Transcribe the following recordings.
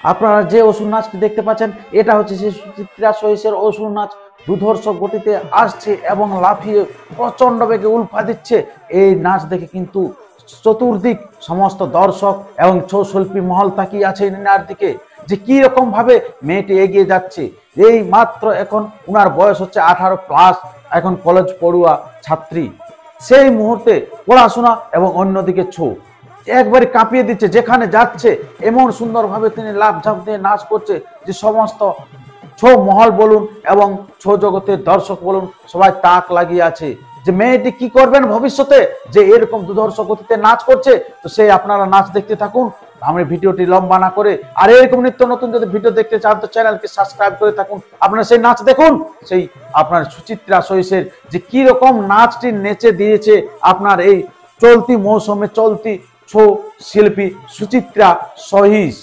আপনারা যে অসুর নাচটি দেখতে পাচ্ছেন এটা হচ্ছে সেই সুচিত্রা সহিসের অসুর নাচ। দুধর্ষ গতিতে আসছে এবং লাফিয়ে প্রচন্ড বেগে উল্ফা দিচ্ছে। এই নাচ দেখে কিন্তু চতুর্দিক সমস্ত দর্শক এবং ছৌ শিল্পী মহল তাকিয়ে আছে এনার দিকে যে কি রকম ভাবে মেয়েটি এগিয়ে যাচ্ছে। এই মাত্র এখন উনার বয়স হচ্ছে 18+, এখন কলেজ পড়ুয়া ছাত্রী। সেই মুহূর্তে পড়াশোনা এবং অন্যদিকে ছৌ একবারে কাঁপিয়ে দিচ্ছে। যেখানে যাচ্ছে এমন সুন্দরভাবে তিনি লাফ ঝাঁপ দিয়ে নাচ করছে যে সমস্ত ছৌ মহল বলুন এবং ছৌ জগতের দর্শক বলুন সবাই তাক লাগিয়ে আছে যে মেয়েটি কি করবেন ভবিষ্যতে, যে এরকম দুধর্ষ গতিতে নাচ করছে। তো সেই আপনারা নাচ দেখতে থাকুন, আমি ভিডিওটি লম্বা না করে। আর এরকম নিত্য নতুন যদি ভিডিও দেখতে চান তো চ্যানেলকে সাবস্ক্রাইব করে থাকুন। আপনারা সেই নাচ দেখুন, সেই আপনার সুচিত্রা সহিসের যে কি রকম নাচটি নেচে দিয়েছে আপনার এই চলতি মৌসুমে চলতি ছৌ শিল্পী সুচিত্রা সহিস।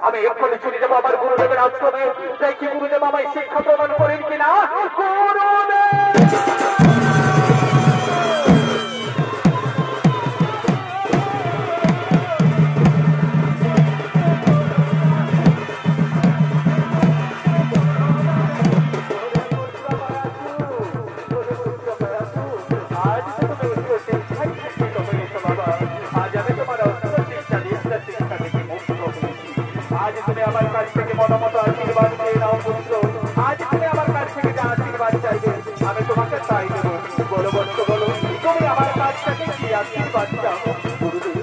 আমি এক্ষুনি ছুটে যাবো আমার গুরুদেবের আশ্রমে, দেখি গুরুদেব আমায় শিক্ষা প্রদান করেন কিনা। আজ তুমি আমার কাছ থেকে মতামত আশীর্বাদ চেয়ে নাও পুত্র। আজ তুমি আমার কাছ থেকে যা আশীর্বাদ চাইবে আমি তোমাকে তাই দেবো। বলো বৎস বলো, তুমি আমার কাছ থেকে কি আশীর্বাদ চাও? গুরুদেব,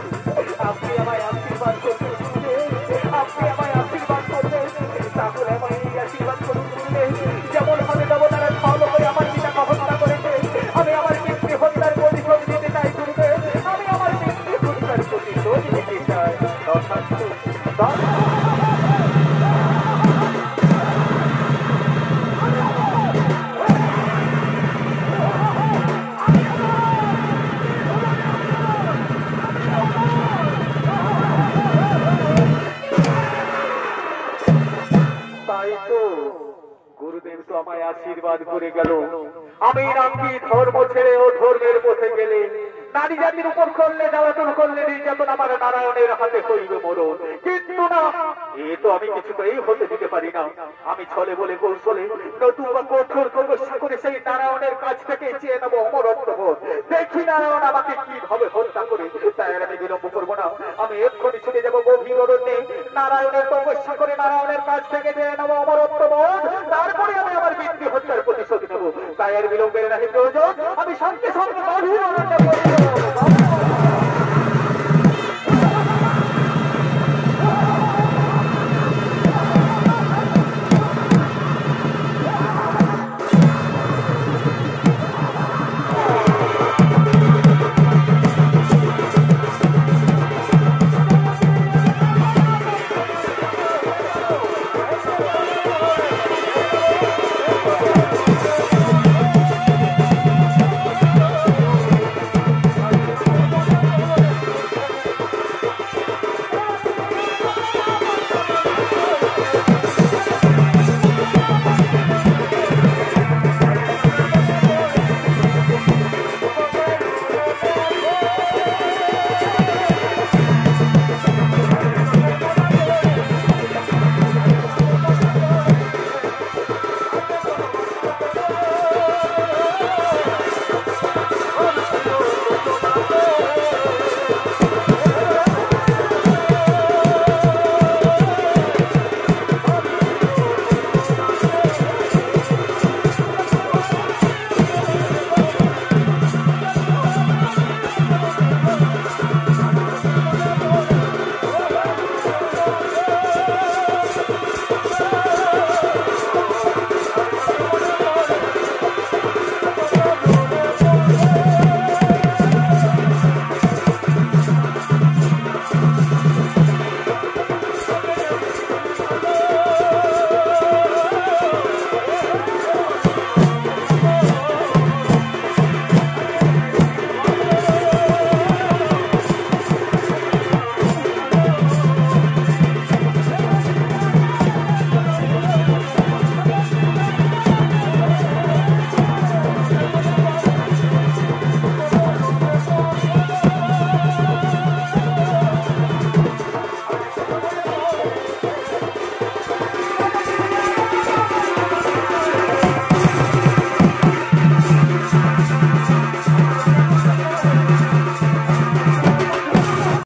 আপনি আমায় আশীর্বাদ করবেন গুরুদেব, আপনি আমায় আশীর্বাদ করবেন। তাহলে আমায় এই আশীর্বাদ করুন গুরুদেব, যেমন ভাবে দেবতারা ছল হয়ে আমার পিতাকে হত্যা করেছে, আমি আমার পিতৃ হত্যার প্রতিশোধ দিতে চাই গুরুদেব। আমি আমার পিতৃ হত্যার প্রতিশোধ দিতে চাই। গুরুদেব তো আমায় আশীর্বাদ করে গেল, আমি নাকি ধর্ম ছেড়ে ও ধর্মের পথে গেলে নারী জাতির উপর করলে জ্বালাতন করলে নির্যাতন আমার নারায়ণের হাতে হইবে মরণ। কিন্তু না, এ তো আমি কিছুতেই হতে দিতে পারি না। আমি ছলে বলে কৌশলে নতুন বা কঠোর তপস্যা করে সেই নারায়ণের কাছ থেকে চেয়ে নেবো অমরত্ব বোধ। দেখি নারায়ণ আমাকে কিভাবে হত্যা করে। তাই আর আমি বিলম্ব করবো না, আমি এক্ষুনি ছুটে যাবো গভীর অরণ্যে, নারায়ণের তপস্যা করে নারায়ণের কাছ থেকে চেয়ে নেবো অমরত্ব বোধ। তারপরে আমি আমার পিতৃ হত্যার প্রতিশোধ নেবো। তাই আর বিলম্বের নাহি প্রয়োজন, আমি সঙ্গে সঙ্গে গভীর অরণ্যে